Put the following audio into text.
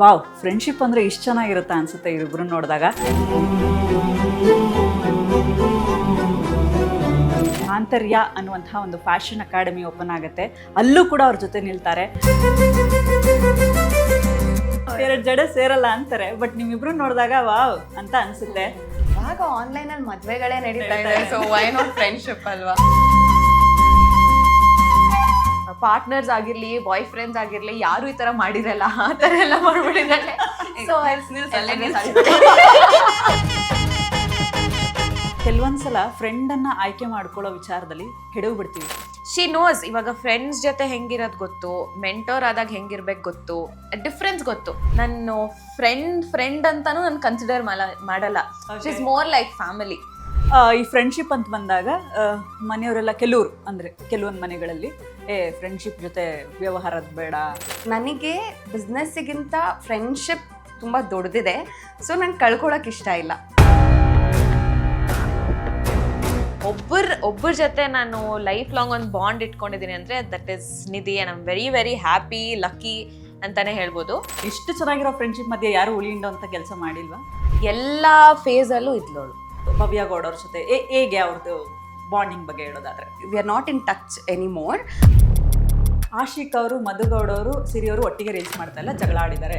Wow, friendship ಅಂದರೆ ಇಷ್ಟು ಚೆನ್ನಾಗಿರುತ್ತೆ ಅನಿಸುತ್ತೆ ಇವ್ರಿಬ್ರು ನೋಡಿದಾಗ. ಆಂತರ್ಯ ಅನ್ನುವಂತಹ ಒಂದು ಫ್ಯಾಷನ್ ಅಕಾಡೆಮಿ ಓಪನ್ ಆಗುತ್ತೆ, ಅಲ್ಲೂ ಕೂಡ ಅವ್ರ ಜೊತೆ ನಿಲ್ತಾರೆ. ಎರಡು ಜಡೆ ಸೇರಲ್ಲ ಅಂತಾರೆ, ಬಟ್ ನಿಮ್ಮಿಬ್ರು ನೋಡಿದಾಗ ವಾವ್ ಅಂತ ಅನ್ಸುತ್ತೆ. ಇವಾಗ ಆನ್ಲೈನ್ ಅಲ್ಲಿ ಮದ್ವೆಗಳೇ ನಡೀತಾ ಇದೆ, ಸೊ ವೈ ನಾಟ್ ಫ್ರೆಂಡ್ಶಿಪ್ ಅಲ್ವಾ? ಪಾರ್ಟ್ನರ್ಸ್ ಆಗಿರ್ಲಿ, ಬಾಯ್ ಫ್ರೆಂಡ್ಸ್ ಆಗಿರ್ಲಿ, ಯಾರು ಈ ತರ ಮಾಡಿರಲ್ಲ, ಆ ತರ ಎಲ್ಲ ಮಾಡ್ಬಿಟ್ಟಿದ್ದಾರೆ. ಸೊ ಕೆಲವೊಂದ್ಸಲ ಫ್ರೆಂಡನ್ನು ಆಯ್ಕೆ ಮಾಡ್ಕೊಳ್ಳೋ ವಿಚಾರದಲ್ಲಿ ಕೆಡವು ಬಿಡ್ತೀವಿ. ಶಿ ನೋಸ್ ಇವಾಗ ಫ್ರೆಂಡ್ಸ್ ಜೊತೆ ಹೆಂಗಿರೋದು ಗೊತ್ತು, ಮೆಂಟೋರ್ ಆದಾಗ ಹೆಂಗಿರ್ಬೇಕು ಗೊತ್ತು, ಡಿಫ್ರೆನ್ಸ್ ಗೊತ್ತು. ನಾನು ಫ್ರೆಂಡ್ ಅಂತಾನು ನಾನು ಕನ್ಸಿಡರ್ ಮಾಡಲ್ಲ. She is more like family. ಈ ಫ್ರೆಂಡ್ಶಿಪ್ ಅಂತ ಬಂದಾಗ ಮನೆಯವರೆಲ್ಲ ಕೆಲವೊಂದು ಮನೆಗಳಲ್ಲಿ ಫ್ರೆಂಡ್ಶಿಪ್ ಜೊತೆ ವ್ಯವಹಾರದ ಬೇಡ. ನನಗೆ ಬಿಸ್ನೆಸ್ಸಿಗಿಂತ ಫ್ರೆಂಡ್ಶಿಪ್ ತುಂಬ ದೊಡ್ಡದಿದೆ, ಸೊ ನಂಗೆ ಕಳ್ಕೊಳಕ್ ಇಷ್ಟ ಇಲ್ಲ. ಒಬ್ಬರ ಜೊತೆ ನಾನು ಲೈಫ್ ಲಾಂಗ್ ಒಂದು ಬಾಂಡ್ ಇಟ್ಕೊಂಡಿದ್ದೀನಿ ಅಂದರೆ that is Nidhi. And I am very very happy, lucky ಅಂತಾನೆ ಹೇಳ್ಬೋದು. ಇಷ್ಟು ಚೆನ್ನಾಗಿರೋ ಫ್ರೆಂಡ್ಶಿಪ್ ಮಧ್ಯೆ ಯಾರು ಉಳಿಯಿಂಡೋ ಅಂತ ಕೆಲಸ ಮಾಡಿಲ್ವಾ? ಎಲ್ಲ ಫೇಸಲ್ಲೂ ಇದ್ಲೋಳು. ಭವ್ಯ ಗೌಡ ಅವ್ರ ಜೊತೆ ಹೇಗೆ ಅವ್ರದ್ದು ಬಾಂಡಿಂಗ್ ಬಗ್ಗೆ ಹೇಳೋದಾದ್ರೆ, we are not in touch anymore. Ashiq ಅವರು, ಮಧುಗೌಡ ಅವರು, ಸಿರಿ ಅವರು ಒಟ್ಟಿಗೆ ರೀಲ್ಸ್ ಮಾಡ್ತಾ ಎಲ್ಲ ಜಗಳ ಆಡಿದ್ದಾರೆ.